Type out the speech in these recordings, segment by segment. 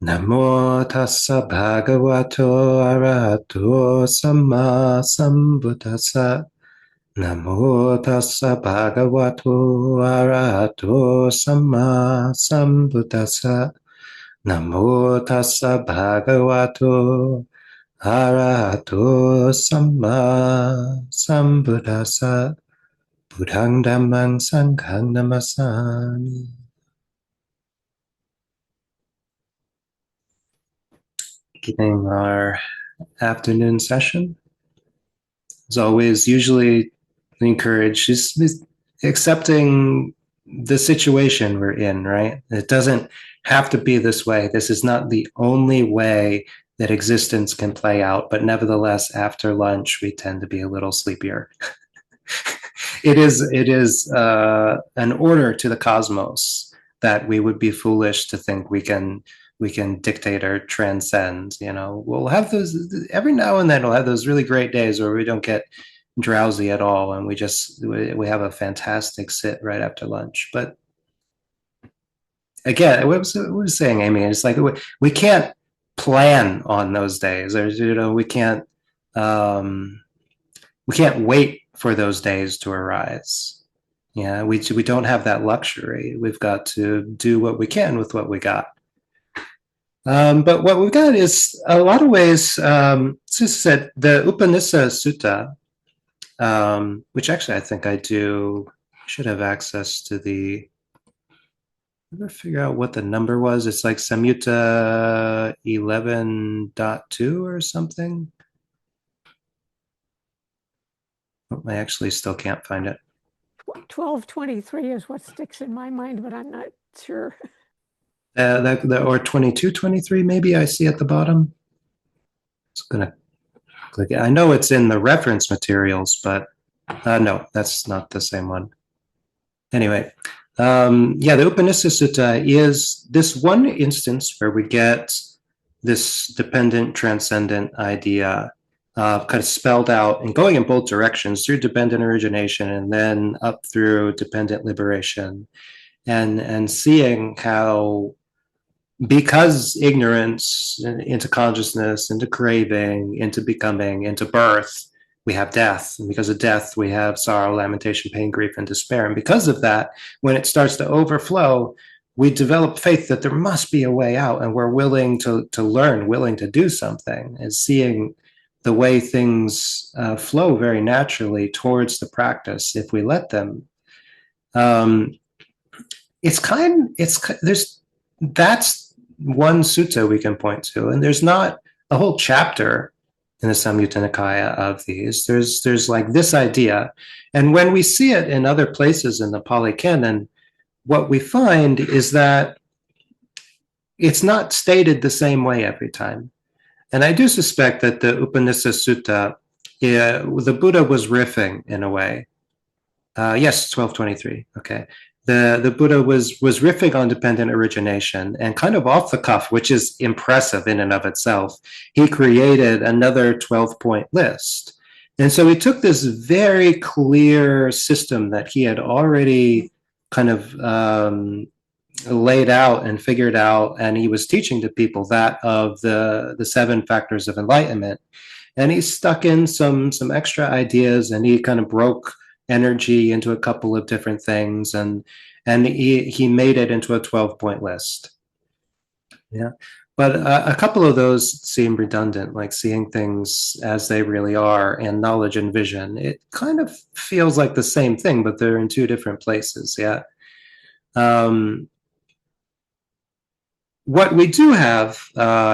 Namo tassa bhagavato arahato samma sambuddhassa. Namo tassa bhagavato arahato samma sambuddhassa. Namo tassa bhagavato arahato samma sambuddhassa. Buddhang dhammang sanghang namasami. Beginning our afternoon session. As always, usually encourage is accepting the situation we're in, right? It doesn't have to be this way. This is not the only way that existence can play out, but nevertheless, after lunch, we tend to be a little sleepier. It is an order to the cosmos that we would be foolish to think we can dictate or transcend. We'll have those every now and then. We'll have those really great days where we don't get drowsy at all, and we have a fantastic sit right after lunch. But again, what was saying, Amy? It's like we can't plan on those days, or um, we can't wait for those days to arise. Yeah, we don't have that luxury. We've got to do what we can with what we got. But what we've got is a lot of ways. Just said the Upanishad Sutta, which actually I think I do. Should have access to the. Ever figure out what the number was? It's like Samyutta 11.2 or something. Oh, I actually still can't find it. 1223 is what sticks in my mind, but I'm not sure. Or 2223 maybe I see at the bottom. It's gonna click it. I know it's in the reference materials, but no, that's not the same one. Anyway, yeah, the Upanishad Sutta is this one instance where we get this dependent transcendent idea kind of spelled out and going in both directions through dependent origination and then up through dependent liberation, and seeing how because ignorance into consciousness, into craving, into becoming, into birth, we have death. And because of death, we have sorrow, lamentation, pain, grief, and despair. And because of that, when it starts to overflow, we develop faith that there must be a way out, and we're willing to learn, willing to do something, and seeing the way things flow very naturally towards the practice if we let them. Um, there's that's one sutta we can point to, and there's not a whole chapter in the Samyutta Nikaya of these. There's like this idea, and when we see it in other places in the Pali Canon, what we find is that it's not stated the same way every time. And I do suspect that the Upanishad Sutta, the Buddha was riffing in a way. Yes, 1223. Okay. The Buddha was riffing on dependent origination, and kind of off the cuff, which is impressive in and of itself, he created another 12-point list. And so he took this very clear system that he had already kind of laid out and figured out, and he was teaching to people that of the seven factors of enlightenment. And he stuck in some extra ideas, and he kind of broke energy into a couple of different things, and he made it into a 12-point list. Yeah, but a couple of those seem redundant, like seeing things as they really are and knowledge and vision. It kind of feels like the same thing, but they're in two different places. Yeah. What we do have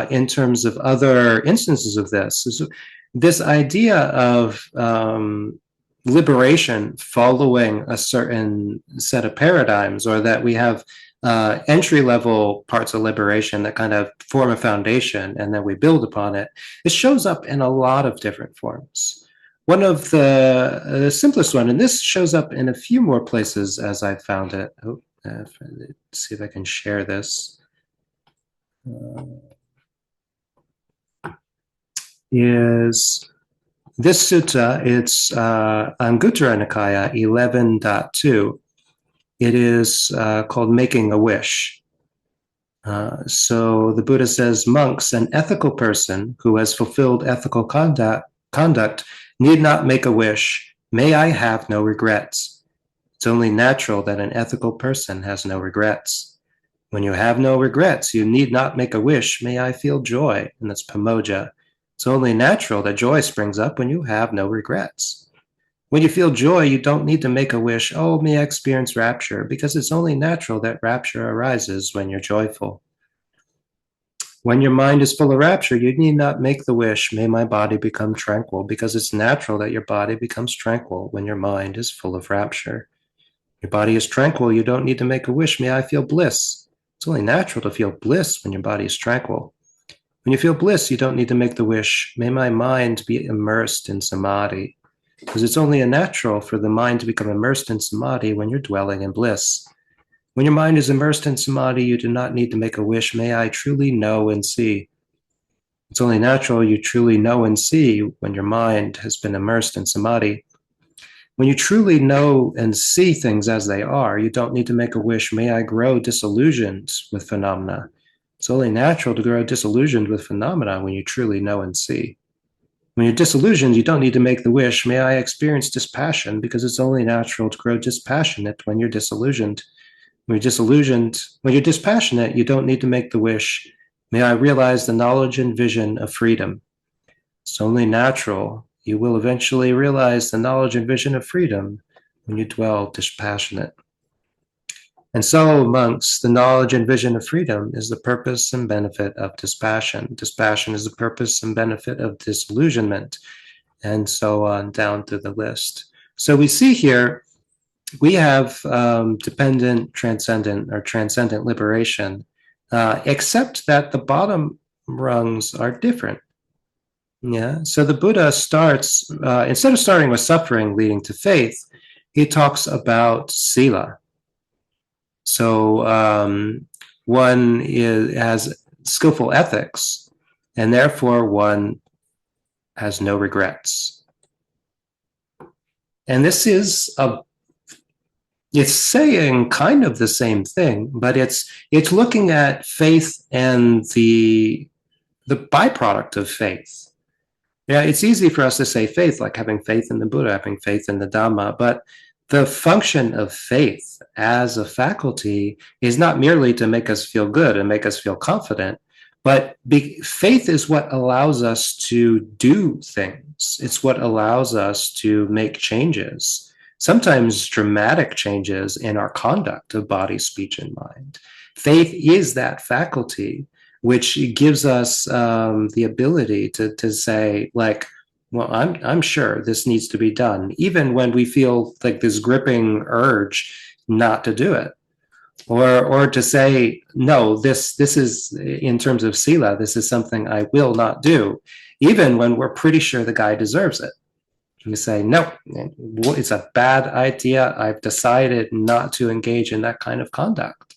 in terms of other instances of this is this idea of liberation following a certain set of paradigms, or that we have entry-level parts of liberation that kind of form a foundation and then we build upon it. It shows up in a lot of different forms. One of the simplest one, and this shows up in a few more places as I found it. Let's see if I can share this. Is this sutta? It's Anguttara Nikaya 11.2. It is called Making a Wish. So the Buddha says, monks, an ethical person who has fulfilled ethical conduct need not make a wish. May I have no regrets. It's only natural that an ethical person has no regrets. When you have no regrets, you need not make a wish. May I feel joy. And that's pamoja. It's only natural that joy springs up when you have no regrets. When you feel joy, you don't need to make a wish, oh, may I experience rapture, because it's only natural that rapture arises when you're joyful. When your mind is full of rapture, you need not make the wish, may my body become tranquil, because it's natural that your body becomes tranquil when your mind is full of rapture. Your body is tranquil, you don't need to make a wish, may I feel bliss. It's only natural to feel bliss when your body is tranquil. When you feel bliss, you don't need to make the wish, may my mind be immersed in samadhi, because it's only natural for the mind to become immersed in samadhi when you're dwelling in bliss. When your mind is immersed in samadhi, you do not need to make a wish, may I truly know and see. It's only natural you truly know and see when your mind has been immersed in samadhi. When you truly know and see things as they are, you don't need to make a wish, may I grow disillusioned with phenomena. It's only natural to grow disillusioned with phenomena when you truly know and see. When you're disillusioned, you don't need to make the wish, may I experience dispassion, because it's only natural to grow dispassionate when you're disillusioned. When you're disillusioned, when you're dispassionate, you don't need to make the wish, may I realize the knowledge and vision of freedom. It's only natural. You will eventually realize the knowledge and vision of freedom when you dwell dispassionate. And so, monks, the knowledge and vision of freedom is the purpose and benefit of dispassion. Dispassion is the purpose and benefit of disillusionment, and so on down through the list. So we see here, we have dependent transcendent or transcendent liberation, except that the bottom rungs are different. Yeah. So the Buddha starts, instead of starting with suffering leading to faith, he talks about sila. So one has skillful ethics, and therefore one has no regrets. And this is it's saying kind of the same thing, but it's looking at faith and the byproduct of faith. Yeah, it's easy for us to say faith, like having faith in the Buddha, having faith in the Dhamma, but the function of faith as a faculty is not merely to make us feel good and make us feel confident, but faith is what allows us to do things. It's what allows us to make changes, sometimes dramatic changes in our conduct of body, speech, and mind. Faith is that faculty which gives us the ability to say, like, well, I'm sure this needs to be done, even when we feel like this gripping urge not to do it, or to say, no, this is, in terms of sila, this is something I will not do, even when we're pretty sure the guy deserves it. You say, no, it's a bad idea. I've decided not to engage in that kind of conduct.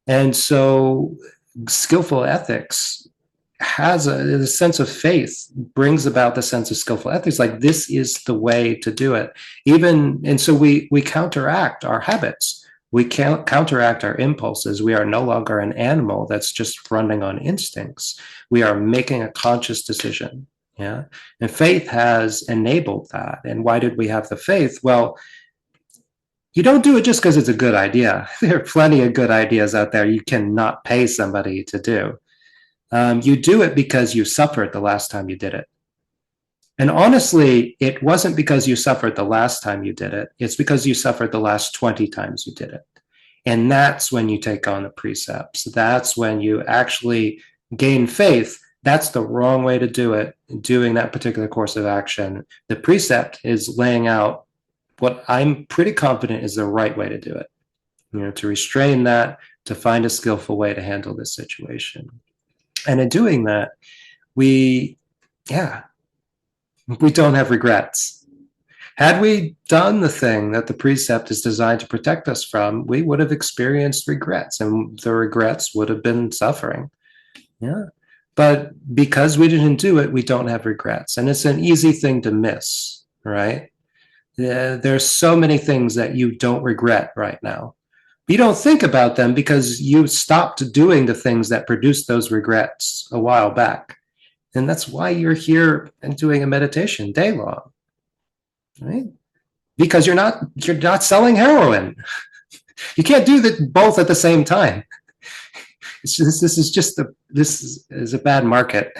And so skillful ethics has a sense of faith, brings about the sense of skillful ethics, like this is the way to do it. And so we counteract our habits. We can't counteract our impulses. We are no longer an animal that's just running on instincts. We are making a conscious decision. Yeah. And faith has enabled that. And why did we have the faith? Well, you don't do it just because it's a good idea. There are plenty of good ideas out there you cannot pay somebody to do. You do it because you suffered the last time you did it. And honestly, it wasn't because you suffered the last time you did it. It's because you suffered the last 20 times you did it. And that's when you take on the precepts. That's when you actually gain faith. That's the wrong way to do it, doing that particular course of action. The precept is laying out what I'm pretty confident is the right way to do it. To restrain that, to find a skillful way to handle this situation. And in doing that, we don't have regrets. Had we done the thing that the precept is designed to protect us from, we would have experienced regrets, and the regrets would have been suffering. Yeah. But because we didn't do it, we don't have regrets. And it's an easy thing to miss, right? There's so many things that you don't regret right now. You don't think about them because you stopped doing the things that produced those regrets a while back. And that's why you're here and doing a meditation day long, right? Because you're not selling heroin. You can't do that both at the same time. This is a bad market,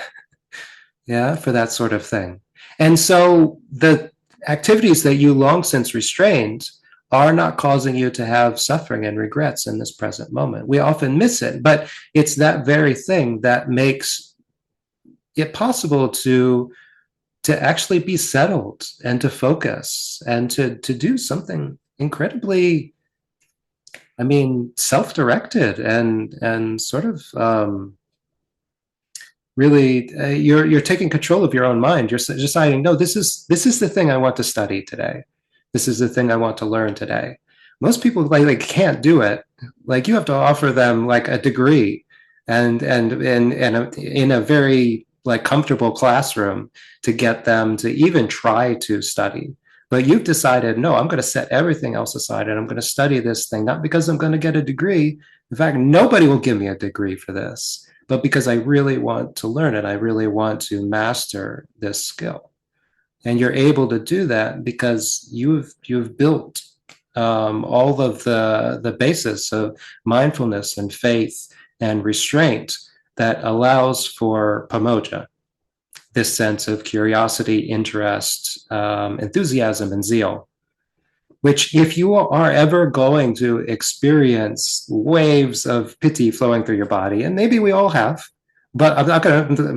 yeah, for that sort of thing. And so the activities that you long since restrained are not causing you to have suffering and regrets in this present moment. We often miss it, but it's that very thing that makes it possible to actually be settled and to focus and to do something incredibly, I mean, self-directed and sort of really you're taking control of your own mind. You're deciding, no, this is the thing I want to study today. This is the thing I want to learn today. Most people like can't do it. Like you have to offer them like a degree and in a very like comfortable classroom to get them to even try to study. But you've decided, no, I'm going to set everything else aside and I'm going to study this thing, not because I'm going to get a degree. In fact, nobody will give me a degree for this, but because I really want to learn it. I really want to master this skill. And you're able to do that because you've built all of the basis of mindfulness and faith and restraint that allows for pamoja, this sense of curiosity, interest, enthusiasm, and zeal, which if you are ever going to experience waves of piti flowing through your body, and maybe we all have, but I'm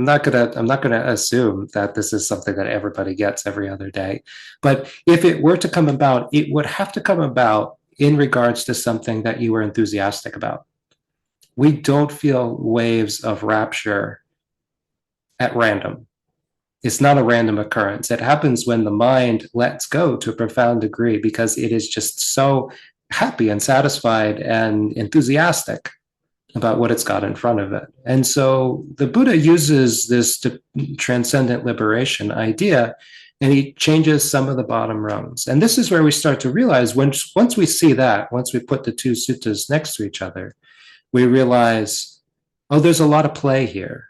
not gonna assume that this is something that everybody gets every other day. But if it were to come about, it would have to come about in regards to something that you were enthusiastic about. We don't feel waves of rapture at random. It's not a random occurrence. It happens when the mind lets go to a profound degree because it is just so happy and satisfied and enthusiastic about what it's got in front of it. And so the Buddha uses this transcendent liberation idea and he changes some of the bottom rungs. And this is where we start to realize once we see that, once we put the two suttas next to each other, we realize, oh, there's a lot of play here.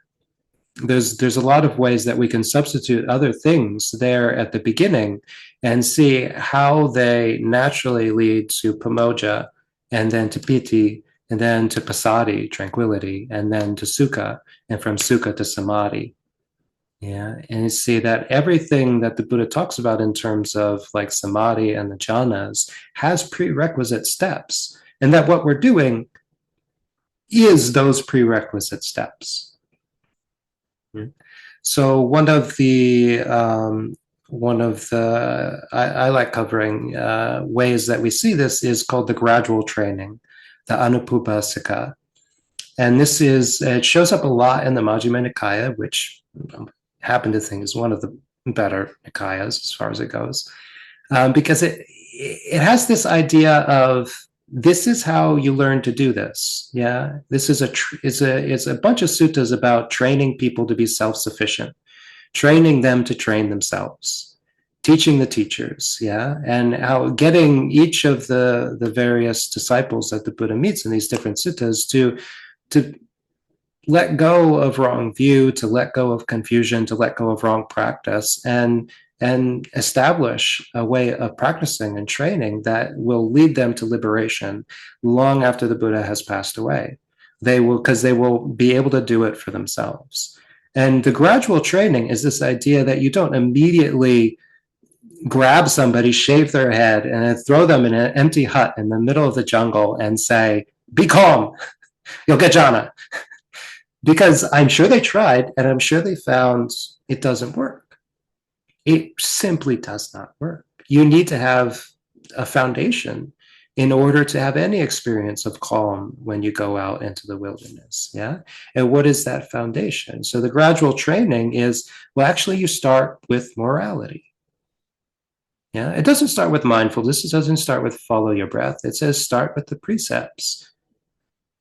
There's a lot of ways that we can substitute other things there at the beginning and see how they naturally lead to pamoja and then to piti and then to passaddhi, tranquility, and then to sukha, and from sukha to samadhi. Yeah, and you see that everything that the Buddha talks about in terms of like samadhi and the jhanas has prerequisite steps, and that what we're doing is those prerequisite steps. So I like covering ways that we see this is called the gradual training, the Anupubbasika. And it shows up a lot in the Majjhima Nikaya, which I happen to think is one of the better Nikayas as far as it goes, because it has this idea of this is how you learn to do this. Yeah, this is it's a bunch of suttas about training people to be self-sufficient, training them to train themselves, teaching the teachers, yeah, and how getting each of the various disciples that the Buddha meets in these different suttas to let go of wrong view, to let go of confusion, to let go of wrong practice, and establish a way of practicing and training that will lead them to liberation long after the Buddha has passed away. Because they will be able to do it for themselves. And the gradual training is this idea that you don't immediately grab somebody, shave their head, and then throw them in an empty hut in the middle of the jungle and say, be calm, you'll get jhana. Because I'm sure they tried, and I'm sure they found it doesn't work. It simply does not work. You need to have a foundation in order to have any experience of calm when you go out into the wilderness. Yeah. And what is that foundation? So the gradual training is, well, actually, you start with morality. Yeah. It doesn't start with mindfulness. It doesn't start with follow your breath. It says start with the precepts.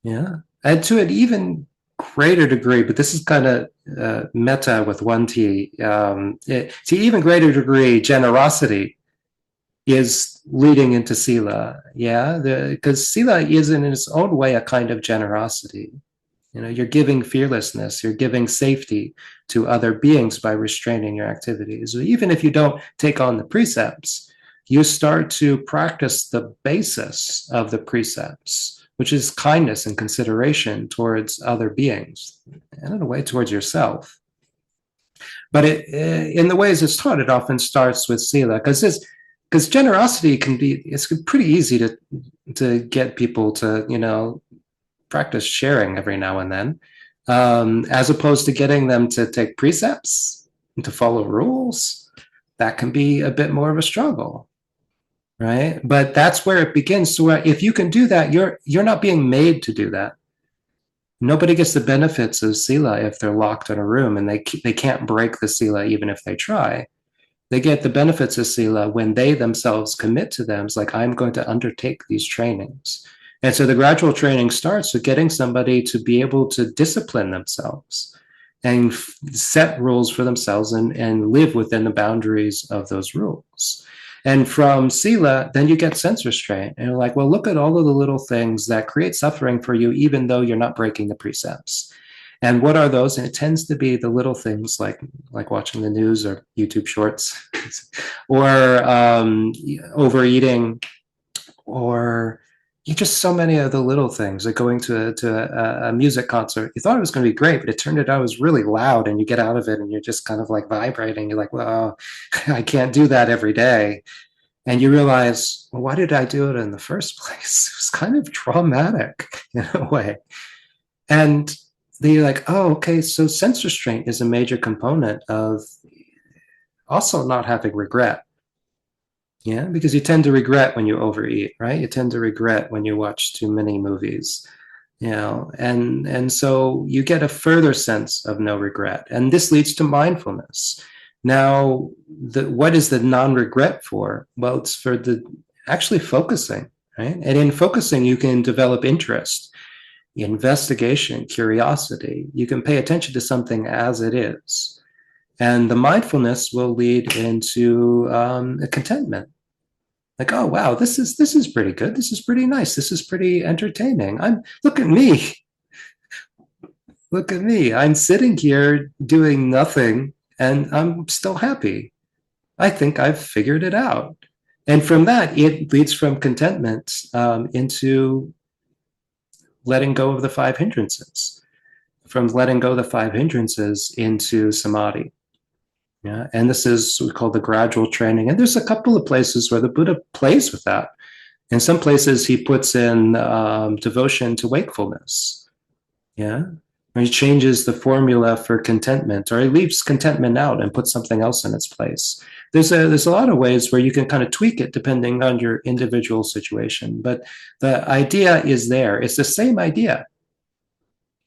Yeah. And to an even greater degree, but this is kind of meta with one T, to even greater degree, generosity is leading into sila. Yeah, because sila is in its own way a kind of generosity. You're giving fearlessness, you're giving safety to other beings by restraining your activities. Even if you don't take on the precepts, you start to practice the basis of the precepts, which is kindness and consideration towards other beings, and in a way towards yourself. But in the ways it's taught, it often starts with sila, because generosity it's pretty easy to get people to practice sharing every now and then, as opposed to getting them to take precepts and to follow rules. That can be a bit more of a struggle, right? But that's where it begins. So if you can do that, you're not being made to do that. Nobody gets the benefits of sila if they're locked in a room and they can't break the sila even if they try. They get the benefits of sila when they themselves commit to them. It's like, I'm going to undertake these trainings. And so the gradual training starts with getting somebody to be able to discipline themselves and set rules for themselves and live within the boundaries of those rules. And from sila, then you get sense restraint. And you're like, well, look at all of the little things that create suffering for you, even though you're not breaking the precepts. And what are those? And it tends to be the little things like watching the news or YouTube shorts, or overeating, or just so many of the little things, like going to a music concert. You thought it was going to be great, but it turned out it was really loud, and you get out of it and you're just kind of like vibrating. You're like, well, I can't do that every day. And you realize, well, why did I do it in the first place? It was kind of traumatic in a way. And then you're like, oh, okay, so sense restraint is a major component of also not having regret. Yeah, because you tend to regret when you overeat, right? You tend to regret when you watch too many movies, and so you get a further sense of no regret. And this leads to mindfulness. Now, what is the non-regret for? Well, it's for the actually focusing, right? And in focusing, you can develop interest, investigation, curiosity. You can pay attention to something as it is. And the mindfulness will lead into a contentment. Like, oh wow, this is pretty good. This is pretty nice. This is pretty entertaining. Look at me. Look at me. I'm sitting here doing nothing and I'm still happy. I think I've figured it out. And from that, it leads from contentment into letting go of the five hindrances. From letting go of the five hindrances into samadhi. Yeah, and this is what we call the gradual training. And there's a couple of places where the Buddha plays with that. In some places, he puts in devotion to wakefulness. Yeah, or he changes the formula for contentment, or he leaves contentment out and puts something else in its place. There's a lot of ways where you can kind of tweak it depending on your individual situation. But the idea is there. It's the same idea.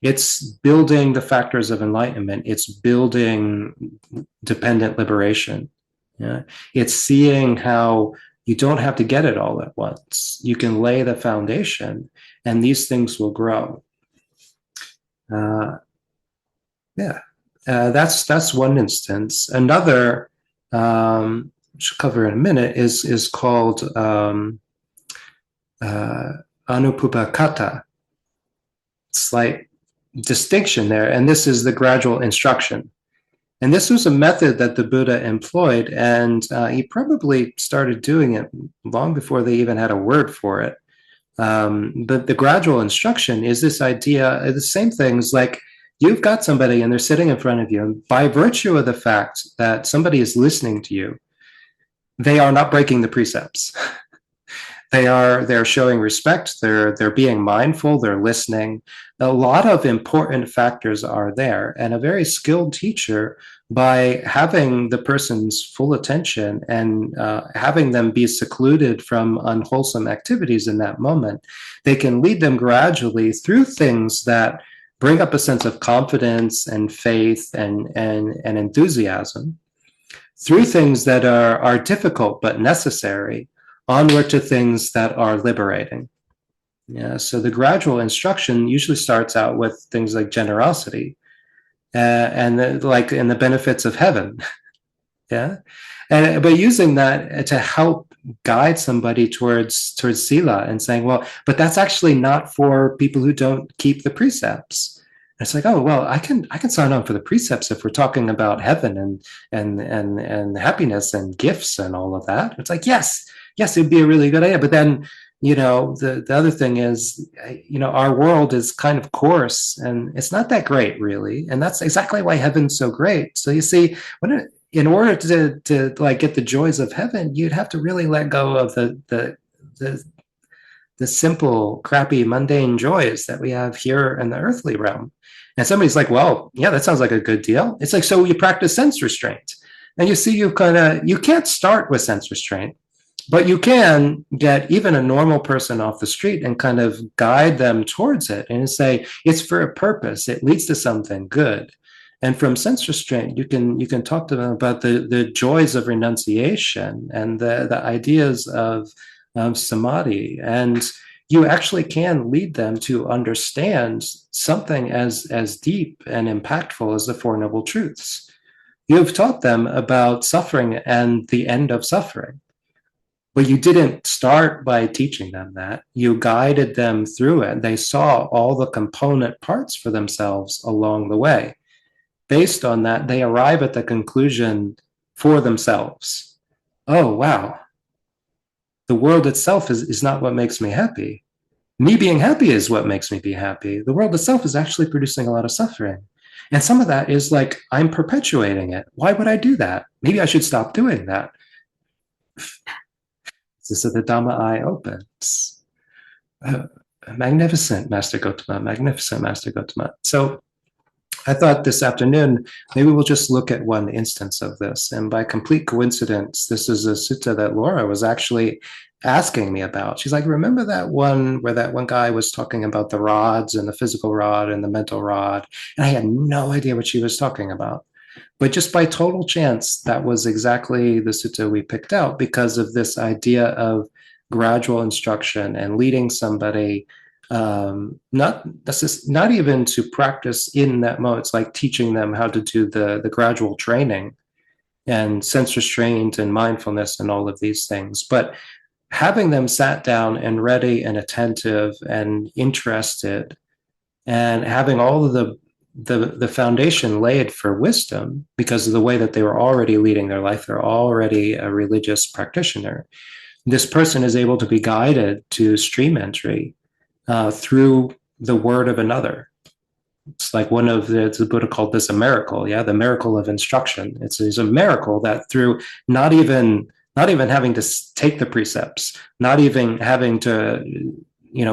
It's building the factors of enlightenment. It's building dependent liberation. Yeah? It's seeing how you don't have to get it all at once. You can lay the foundation, and these things will grow. That's one instance. Another, which I'll cover in a minute, is called anupupakata. Slight distinction there, and this is the gradual instruction. And this was a method that the Buddha employed, and he probably started doing it long before they even had a word for it. But the gradual instruction is this idea, the same things like you've got somebody and they're sitting in front of you, and by virtue of the fact that somebody is listening to you, they are not breaking the precepts. They're showing respect. They're being mindful. They're listening. A lot of important factors are there, and a very skilled teacher, by having the person's full attention and having them be secluded from unwholesome activities in that moment, they can lead them gradually through things that bring up a sense of confidence and faith and enthusiasm, through things that are difficult but necessary, onward to things that are liberating. Yeah, so the gradual instruction usually starts out with things like generosity, and the benefits of heaven. Yeah, but using that to help guide somebody towards sila and saying, well, but that's actually not for people who don't keep the precepts. And it's like, oh well, I can sign on for the precepts if we're talking about heaven and happiness and gifts and all of that. It's like, yes, it'd be a really good idea. But then, the other thing is, our world is kind of coarse and it's not that great, really. And that's exactly why heaven's so great. So you see, in order to like get the joys of heaven, you'd have to really let go of the the simple, crappy, mundane joys that we have here in the earthly realm. And somebody's like, well, yeah, that sounds like a good deal. It's like, so you practice sense restraint. And you see, you can't start with sense restraint, but you can get even a normal person off the street and kind of guide them towards it and say, it's for a purpose. It leads to something good. And from sense restraint, you can talk to them about the joys of renunciation and the ideas of samadhi, and you actually can lead them to understand something as deep and impactful as the Four Noble Truths. You've taught them about suffering and the end of suffering, but you didn't start by teaching them that. You guided them through it. They saw all the component parts for themselves along the way. Based on that, they arrive at the conclusion for themselves. Oh, wow. The world itself is not what makes me happy. Me being happy is what makes me be happy. The world itself is actually producing a lot of suffering. And some of that is like, I'm perpetuating it. Why would I do that? Maybe I should stop doing that. So the Dhamma eye opens. Magnificent, Master Gotama. Magnificent, Master Gotama. So I thought this afternoon, maybe we'll just look at one instance of this. And by complete coincidence, this is a sutta that Laura was actually asking me about. She's like, remember that one where that one guy was talking about the rods and the physical rod and the mental rod? And I had no idea what she was talking about. But just by total chance, that was exactly the sutta we picked out because of this idea of gradual instruction and leading somebody not even to practice in that mode. It's like teaching them how to do the gradual training and sense restraint and mindfulness and all of these things, but having them sat down and ready and attentive and interested and having all of the foundation laid for wisdom because of the way that they were already leading their life. They're already a religious practitioner. This person is able to be guided to stream entry through the word of another. It's like the Buddha called this a miracle. Yeah, the miracle of instruction. It's a miracle that through not even having to take the precepts, not even having to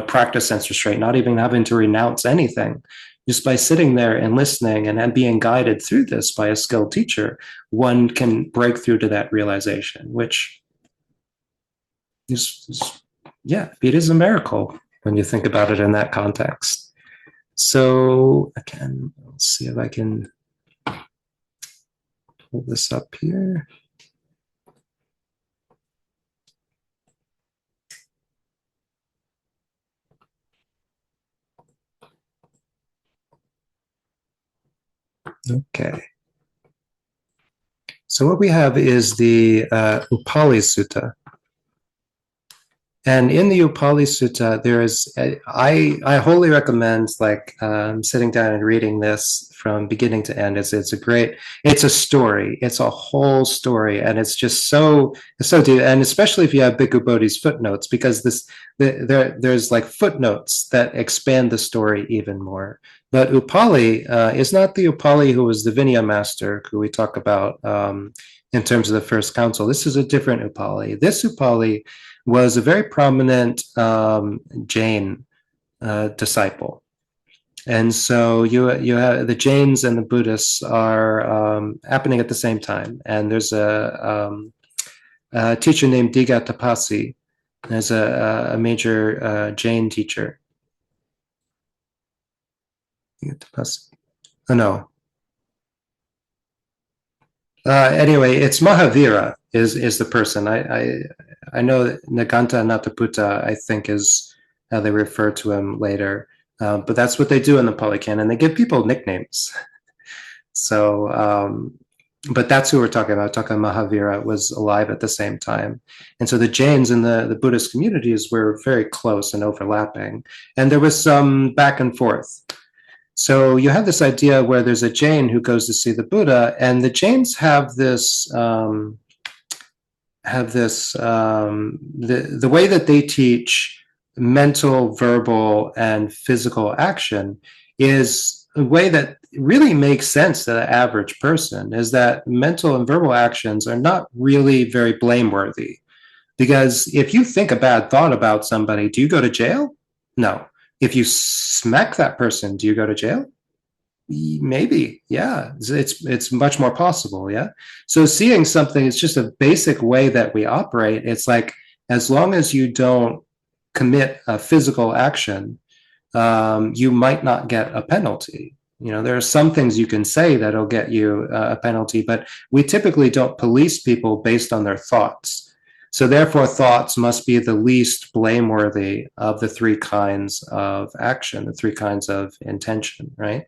practice sense restraint, not even having to renounce anything, just by sitting there and listening and being guided through this by a skilled teacher, one can break through to that realization, which it is a miracle when you think about it in that context. So again, let's see if I can pull this up here. Okay. So what we have is the Upāli Sutta. And in the Upāli Sutta, there is, I wholly recommend sitting down and reading this from beginning to end. It's a story. It's a whole story. And it's just so deep. And especially if you have Bhikkhu Bodhi's footnotes, because there's like footnotes that expand the story even more. But Upāli is not the Upāli who was the Vinaya master who we talk about in terms of the first council. This is a different Upāli. This Upāli was a very prominent Jain disciple. And so you have the Jains and the Buddhists are happening at the same time. And there's a teacher named Diga Tapasi. There's a major Jain teacher. Oh, no. Anyway, it's Mahavira is the person. I know that Naganta Nataputta, I think, is how they refer to him later. But that's what they do in the Pali Canon. They give people nicknames. So but that's who we're talking about. Talking Mahavira was alive at the same time. And so the Jains in the Buddhist communities were very close and overlapping. And there was some back and forth. So you have this idea where there's a Jain who goes to see the Buddha, and the Jains have this the way that they teach mental, verbal, and physical action is a way that really makes sense to the average person, is that mental and verbal actions are not really very blameworthy. Because if you think a bad thought about somebody, do you go to jail? No. If you smack that person, do you go to jail? Maybe, yeah. It's much more possible, yeah. So seeing something is just a basic way that we operate. It's like as long as you don't commit a physical action, you might not get a penalty. You know, there are some things you can say that'll get you a penalty, but we typically don't police people based on their thoughts. So therefore, thoughts must be the least blameworthy of the three kinds of action, the three kinds of intention, right?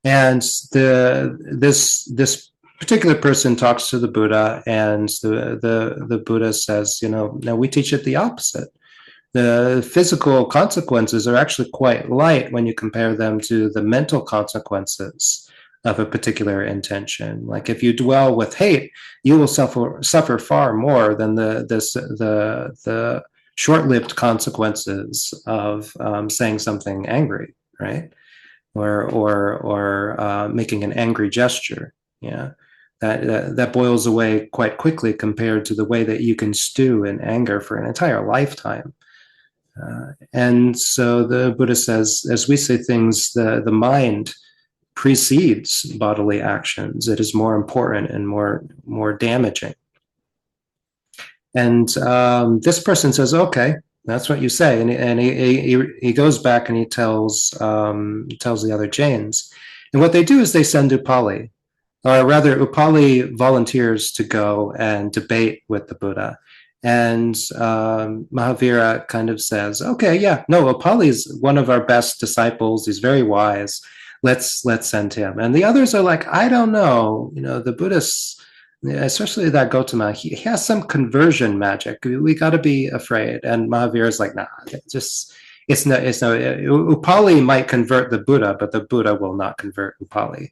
And this particular person talks to the Buddha, and the Buddha says, you know, now we teach it the opposite. The physical consequences are actually quite light when you compare them to the mental consequences of a particular intention. Like if you dwell with hate, you will suffer far more than the short-lived consequences of saying something angry, right? Or making an angry gesture. Yeah, that boils away quite quickly compared to the way that you can stew in anger for an entire lifetime. And so the Buddha says, as we say things, the mind precedes bodily actions. It is more important and more damaging. And this person says, okay, that's what you say. And he goes back and he tells the other Jains. And what they do is they send Upāli, or rather, Upāli volunteers to go and debate with the Buddha. And Mahavira kind of says, okay, yeah, no, Upāli is one of our best disciples. He's very wise. Let's send him. And the others are like, I don't know. You know, the Buddhists, especially that Gautama, he has some conversion magic. We got to be afraid. And Mahavira is like, nah, it's no. Upāli might convert the Buddha, but the Buddha will not convert Upāli.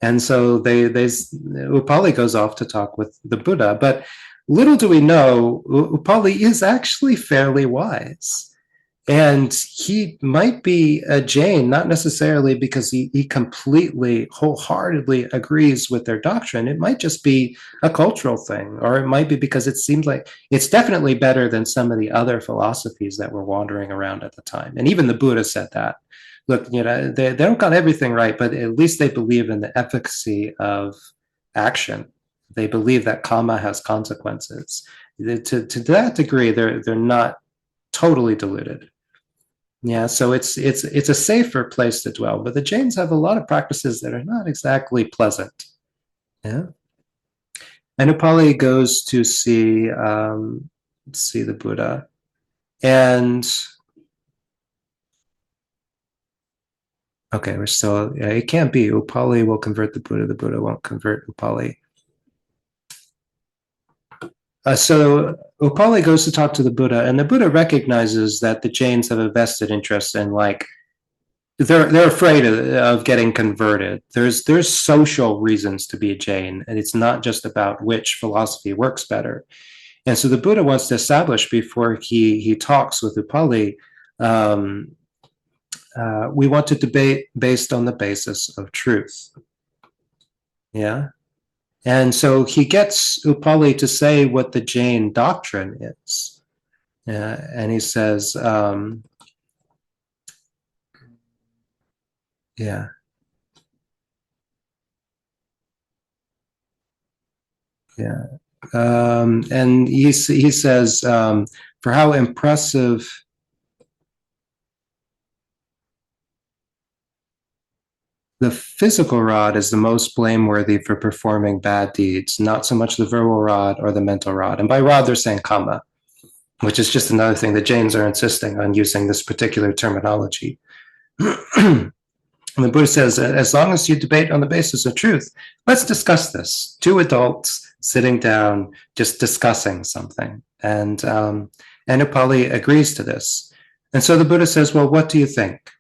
And so Upāli goes off to talk with the Buddha. But little do we know, Upāli is actually fairly wise. And he might be a Jain, not necessarily because he completely, wholeheartedly agrees with their doctrine. It might just be a cultural thing, or it might be because it seems like it's definitely better than some of the other philosophies that were wandering around at the time. And even the Buddha said that. Look, you know, they don't got everything right, but at least they believe in the efficacy of action. They believe that karma has consequences. To that degree, they're not totally deluded. Yeah, so it's a safer place to dwell, but the Jains have a lot of practices that are not exactly pleasant. Yeah, and Upāli goes to see the Buddha, and okay, we're still. Yeah, it can't be. Upāli will convert the Buddha. The Buddha won't convert Upāli. So Upāli goes to talk to the Buddha, and the Buddha recognizes that the Jains have a vested interest in, like, they're afraid of getting converted. There's social reasons to be a Jain, and it's not just about which philosophy works better. And so the Buddha wants to establish before he talks with Upāli, we want to debate based on the basis of truth. Yeah. And so he gets Upāli to say what the Jain doctrine is. And he says, yeah. Yeah. And he says, for how impressive the physical rod is the most blameworthy for performing bad deeds, not so much the verbal rod or the mental rod. And by rod, they're saying kamma, which is just another thing. The Jains are insisting on using this particular terminology. And the Buddha says, as long as you debate on the basis of truth, let's discuss this. Two adults sitting down, just discussing something. And Upāli agrees to this. And so the Buddha says, well, what do you think?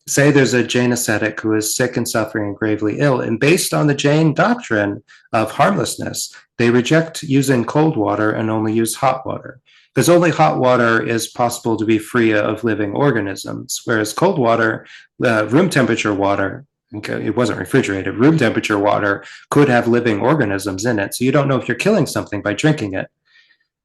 Say there's a Jain ascetic who is sick and suffering and gravely ill, and based on the Jain doctrine of harmlessness, they reject using cold water and only use hot water, because only hot water is possible to be free of living organisms, whereas cold water, room temperature water, okay, it wasn't refrigerated, room temperature water could have living organisms in it, so you don't know if you're killing something by drinking it.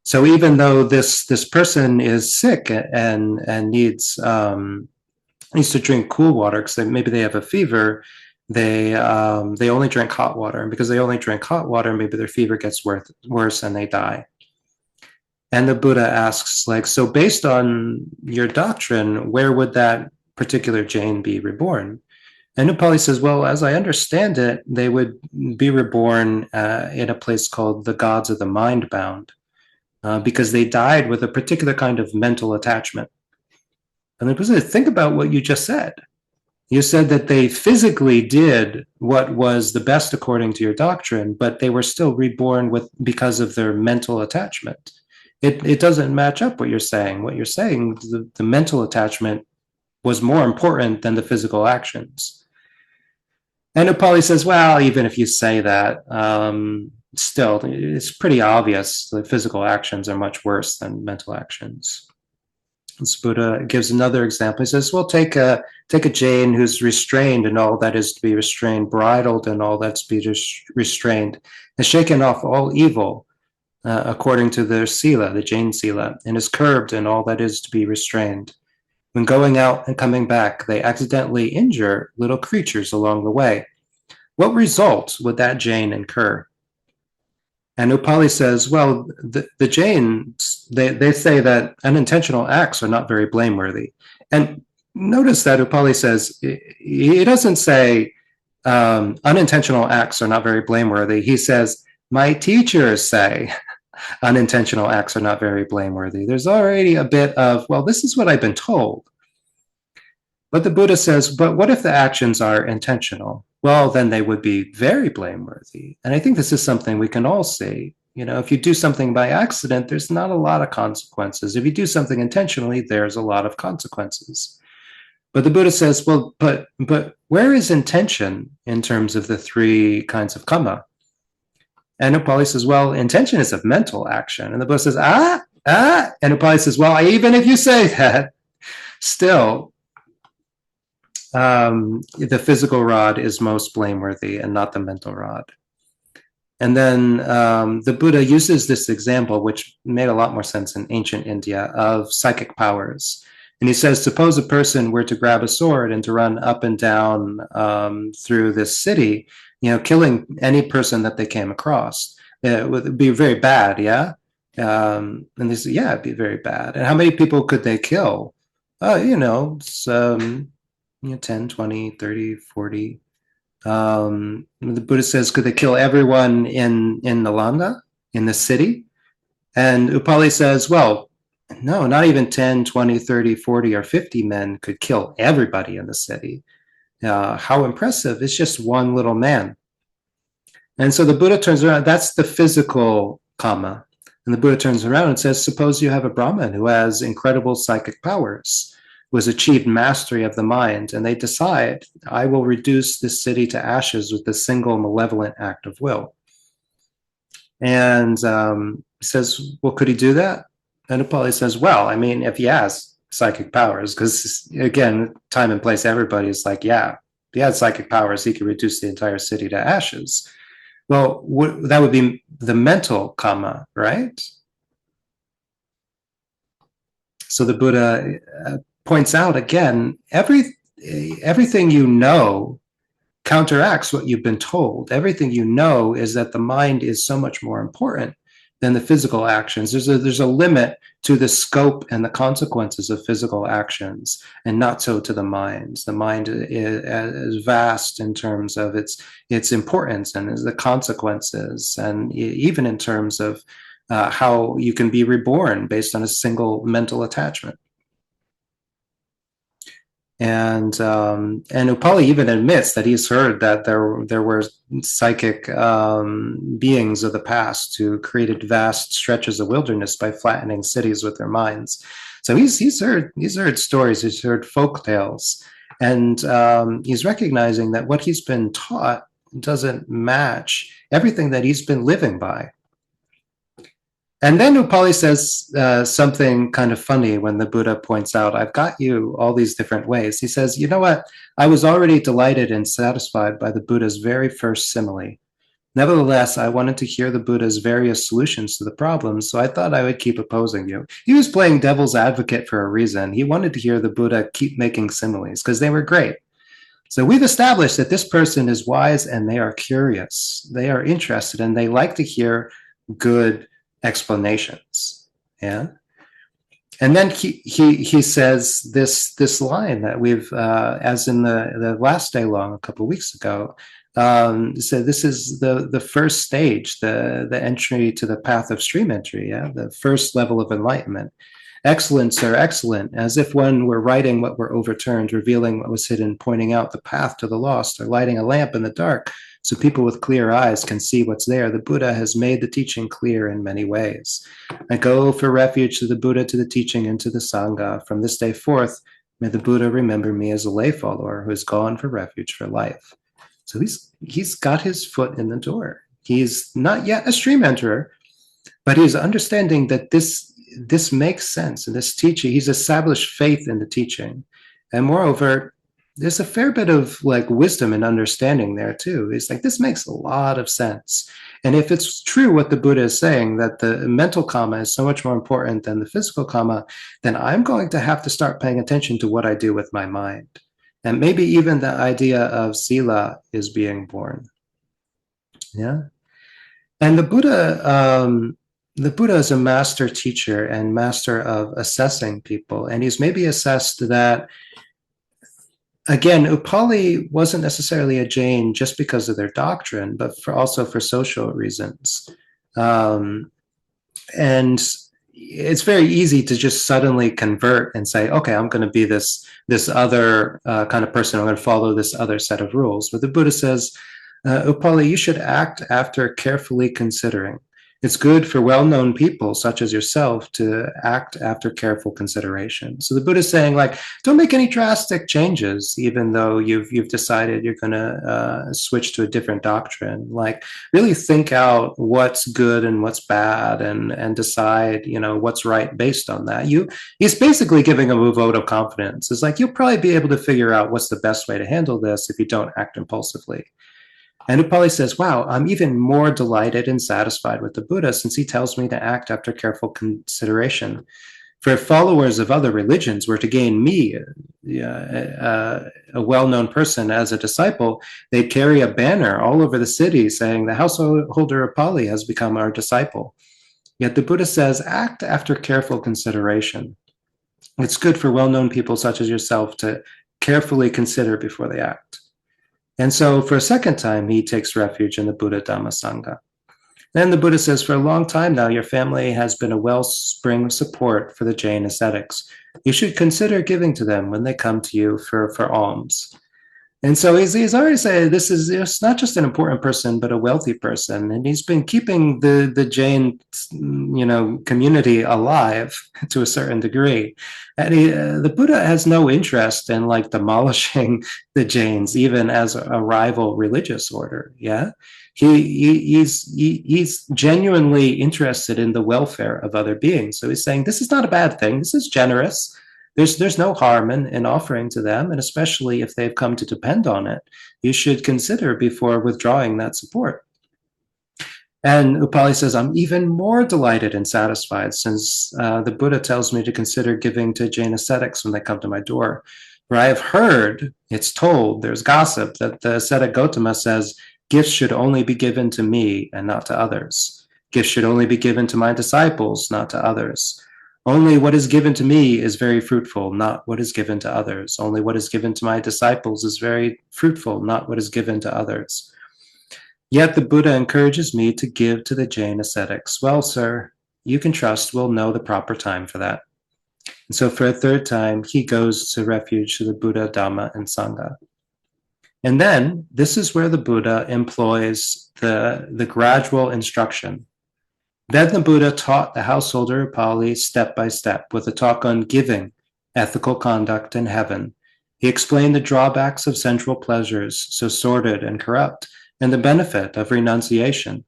So even though this person is sick and needs to drink cool water because maybe they have a fever, they only drink hot water, and because they only drink hot water, maybe their fever gets worse and they die. And the Buddha asks, like, so based on your doctrine, where would that particular Jain be reborn? And Upāli says, well, as I understand it, they would be reborn in a place called the gods of the mind bound, because they died with a particular kind of mental attachment. And the Buddha says, think about what you just said. You said that they physically did what was the best according to your doctrine, but they were still reborn because of their mental attachment. It doesn't match up what you're saying. What you're saying, the mental attachment was more important than the physical actions. And Upāli says, well, even if you say that, still, it's pretty obvious that physical actions are much worse than mental actions. This Buddha gives another example. He says, well, take a Jain who's restrained in all that is to be restrained, bridled in all that's to be restrained, has shaken off all evil according to their sila, the Jain sila, and is curbed in all that is to be restrained. When going out and coming back, they accidentally injure little creatures along the way. What result would that Jain incur? And Upāli says, well, the Jains, they say that unintentional acts are not very blameworthy. And notice that Upāli says, he doesn't say unintentional acts are not very blameworthy. He says, my teachers say unintentional acts are not very blameworthy. There's already a bit of, well, this is what I've been told. But the Buddha says, but what if the actions are intentional? Well, then they would be very blameworthy. And I think this is something we can all see. You know, if you do something by accident, there's not a lot of consequences. If you do something intentionally, there's a lot of consequences. But the Buddha says, well, but where is intention in terms of the three kinds of kamma? And Upāli says, well, intention is a mental action. And the Buddha says, and Upāli says, well, even if you say that, still, the physical rod is most blameworthy and not the mental rod. And then the Buddha uses this example, which made a lot more sense in ancient India, of psychic powers. And he says, suppose a person were to grab a sword and to run up and down through this city, you know, killing any person that they came across. It would be very bad, yeah? And they say, yeah, it'd be very bad. And how many people could they kill? You know, 10, 20, 30, 40. The Buddha says, could they kill everyone in Nalanda, in the city? And Upāli says, well, no, not even 10, 20, 30, 40, or 50 men could kill everybody in the city. How impressive. It's just one little man. And so the Buddha turns around. That's the physical kamma. And the Buddha turns around and says, suppose you have a Brahmin who has incredible psychic powers, who has achieved mastery of the mind, and they decide, I will reduce this city to ashes with a single malevolent act of will. And he says, well, could he do that? And Upāli says, well, I mean, if he has psychic powers, because again, time and place, everybody is like, yeah, if he had psychic powers, he could reduce the entire city to ashes. Well, that would be the mental kamma, right? So the Buddha points out again, everything you know counteracts what you've been told. Everything you know is that the mind is so much more important than the physical actions. There's a limit to the scope and the consequences of physical actions, and not so to the mind. The mind is vast in terms of its importance and the consequences, and even in terms of how you can be reborn based on a single mental attachment. And Upāli even admits that he's heard that there were psychic beings of the past who created vast stretches of wilderness by flattening cities with their minds. So he's heard stories, he's heard folk tales, and he's recognizing that what he's been taught doesn't match everything that he's been living by. And then Upali says something kind of funny when the Buddha points out, I've got you all these different ways. He says, you know what? I was already delighted and satisfied by the Buddha's very first simile. Nevertheless, I wanted to hear the Buddha's various solutions to the problems, so I thought I would keep opposing you. He was playing devil's advocate for a reason. He wanted to hear the Buddha keep making similes because they were great. So we've established that this person is wise and they are curious. They are interested and they like to hear good explanations. Yeah. And then he says this line that we've as in the last day long a couple of weeks ago. So this is the first stage, the entry to the path of stream entry. Yeah, the first level of enlightenment. Excellent, sir, excellent, as if one were writing what were overturned, revealing what was hidden, pointing out the path to the lost, or lighting a lamp in the dark so people with clear eyes can see what's there. The Buddha has made the teaching clear in many ways. I go for refuge to the Buddha, to the teaching, and to the Sangha. From this day forth, may the Buddha remember me as a lay follower who has gone for refuge for life. So he's got his foot in the door. He's not yet a stream enterer, but he's understanding that this makes sense in this teaching. He's established faith in the teaching, and moreover, there's a fair bit of like wisdom and understanding there too. It's like this makes a lot of sense. And if it's true what the Buddha is saying, that the mental karma is so much more important than the physical karma, then I'm going to have to start paying attention to what I do with my mind. And maybe even the idea of sila is being born. Yeah. And the Buddha is a master teacher and master of assessing people. And he's maybe assessed that, again, Upali wasn't necessarily a Jain just because of their doctrine, but also for social reasons. And it's very easy to just suddenly convert and say, okay, I'm going to be this other kind of person. I'm going to follow this other set of rules. But the Buddha says, Upali, you should act after carefully considering. It's good for well-known people such as yourself to act after careful consideration. So the Buddha is saying, like, don't make any drastic changes, even though you've decided you're going to switch to a different doctrine. Like, really think out what's good and what's bad, and decide, what's right based on that. He's basically giving him a vote of confidence. It's like, you'll probably be able to figure out what's the best way to handle this if you don't act impulsively. And Upali says, wow, I'm even more delighted and satisfied with the Buddha since he tells me to act after careful consideration. For if followers of other religions were to gain me, a well-known person, as a disciple, they'd carry a banner all over the city saying, the householder Upali has become our disciple. Yet the Buddha says, act after careful consideration. It's good for well-known people such as yourself to carefully consider before they act. And so for a second time, he takes refuge in the Buddha Dhamma Sangha. Then the Buddha says, for a long time now, your family has been a wellspring of support for the Jain ascetics. You should consider giving to them when they come to you for alms. And so he's already said this is not just an important person, but a wealthy person. And he's been keeping the Jain, community alive to a certain degree. And the Buddha has no interest in like demolishing the Jains, even as a rival religious order. Yeah. He's genuinely interested in the welfare of other beings. So he's saying, this is not a bad thing. This is generous. There's no harm in offering to them, and especially if they've come to depend on it, you should consider before withdrawing that support. And Upali says, I'm even more delighted and satisfied since the Buddha tells me to consider giving to Jain ascetics when they come to my door. For I have heard, it's told, there's gossip, that the ascetic Gautama says, gifts should only be given to me and not to others. Gifts should only be given to my disciples, not to others. Only what is given to me is very fruitful, not what is given to others. Only what is given to my disciples is very fruitful, not what is given to others. Yet the Buddha encourages me to give to the Jain ascetics. Well, sir, you can trust we'll know the proper time for that. And so for a third time, he goes to refuge to the Buddha, Dhamma, and Sangha. And then this is where the Buddha employs the gradual instruction. Then the Buddha taught the householder Upāli step by step with a talk on giving, ethical conduct, and heaven. He explained the drawbacks of sensual pleasures, so sordid and corrupt, and the benefit of renunciation.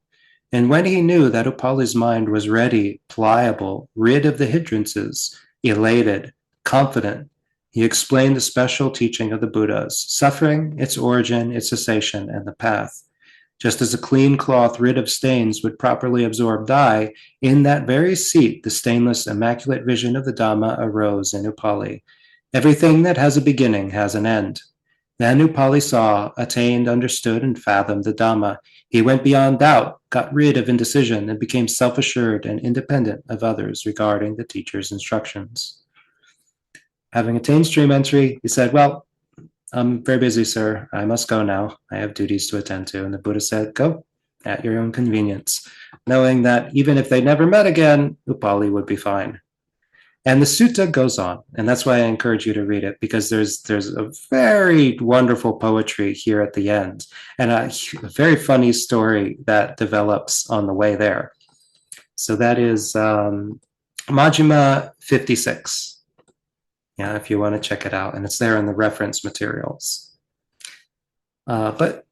And when he knew that Upāli's mind was ready, pliable, rid of the hindrances, elated, confident, he explained the special teaching of the Buddhas, suffering, its origin, its cessation, and the path. Just as a clean cloth rid of stains would properly absorb dye, in that very seat the stainless, immaculate vision of the Dhamma arose in Upāli. Everything that has a beginning has an end. Then Upāli saw, attained, understood, and fathomed the Dhamma. He went beyond doubt, got rid of indecision, and became self-assured and independent of others regarding the teacher's instructions. Having attained stream entry, he said, well, I'm very busy, sir. I must go now. I have duties to attend to. And the Buddha said, go at your own convenience, knowing that even if they never met again, Upāli would be fine. And the sutta goes on, and that's why I encourage you to read it, because there's a very wonderful poetry here at the end, and a very funny story that develops on the way there. So that is Majjhima 56. Yeah, if you want to check it out, and it's there in the reference materials. But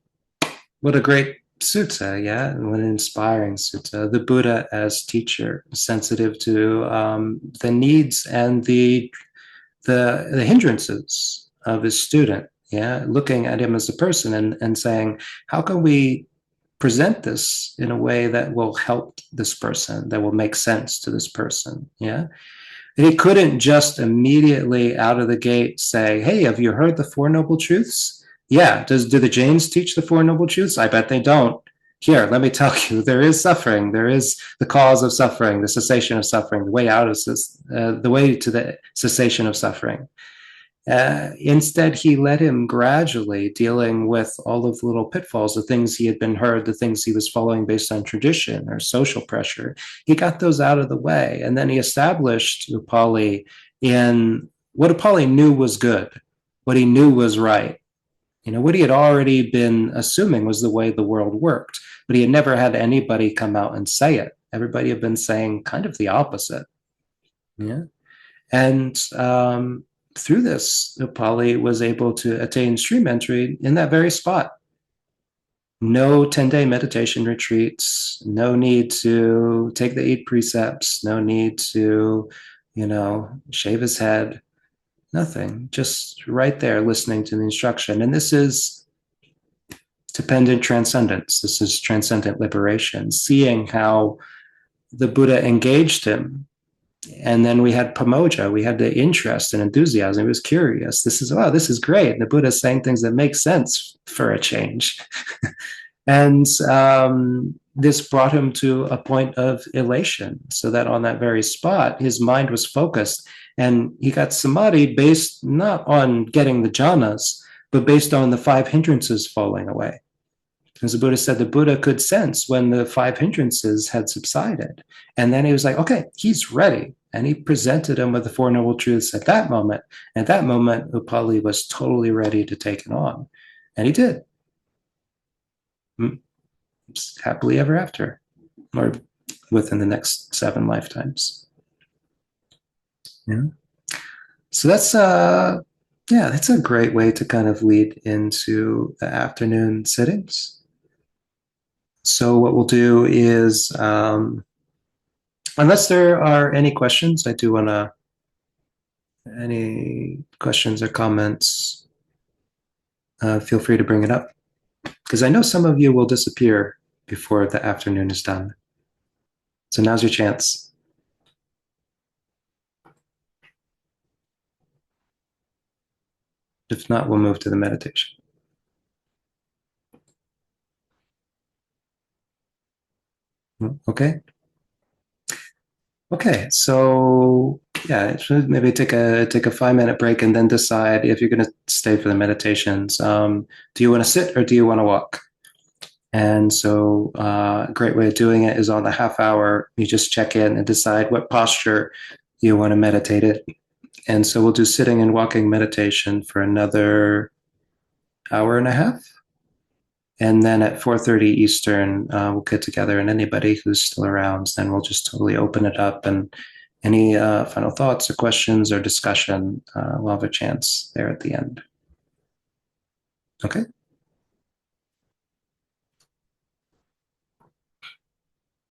what a great sutta, yeah, what an inspiring sutta. The Buddha as teacher, sensitive to the needs and the hindrances of his student, yeah, looking at him as a person and saying, how can we present this in a way that will help this person, that will make sense to this person, yeah? And he couldn't just immediately out of the gate say, hey, have you heard the Four Noble Truths? Yeah. Do the Jains teach the Four Noble Truths? I bet they don't. Here, let me tell you, there is suffering. There is the cause of suffering, the cessation of suffering, the way out of the way to the cessation of suffering. Instead, he led him gradually dealing with all of the little pitfalls, the things he had been heard, the things he was following based on tradition or social pressure. He got those out of the way. And then he established Upāli in what Upāli knew was good, what he knew was right. You know, what he had already been assuming was the way the world worked, but he had never had anybody come out and say it. Everybody had been saying kind of the opposite. Yeah. And through this, Upāli was able to attain stream entry in that very spot. No 10-day meditation retreats, no need to take the 8 precepts, no need to, shave his head, nothing. Just right there listening to the instruction. And this is dependent transcendence. This is transcendent liberation, seeing how the Buddha engaged him. And then we had pamoja, we had the interest and enthusiasm. He was curious. This is great. The Buddha is saying things that make sense for a change. And this brought him to a point of elation, so that on that very spot, his mind was focused and he got samadhi based not on getting the jhanas, but based on the 5 hindrances falling away. As the Buddha said, the Buddha could sense when the 5 hindrances had subsided. And then he was like, okay, he's ready. And he presented him with the 4 Noble Truths at that moment. At that moment, Upāli was totally ready to take it on. And he did. Happily ever after, or within the next 7 lifetimes. Yeah. So that's that's a great way to kind of lead into the afternoon sittings. So what we'll do is, unless there are any questions, I do want to, any questions or comments, feel free to bring it up. Because I know some of you will disappear before the afternoon is done. So now's your chance. If not, we'll move to the meditation. Okay. Okay, so yeah, maybe take a 5-minute break and then decide if you're going to stay for the meditations. Do you want to sit or do you want to walk? And so a great way of doing it is on the half hour, you just check in and decide what posture you want to meditate it. And so we'll do sitting and walking meditation for another hour and a half. And then at 4:30 Eastern, we'll get together, and anybody who's still around, then we'll just totally open it up. And any final thoughts or questions or discussion, we'll have a chance there at the end. Okay.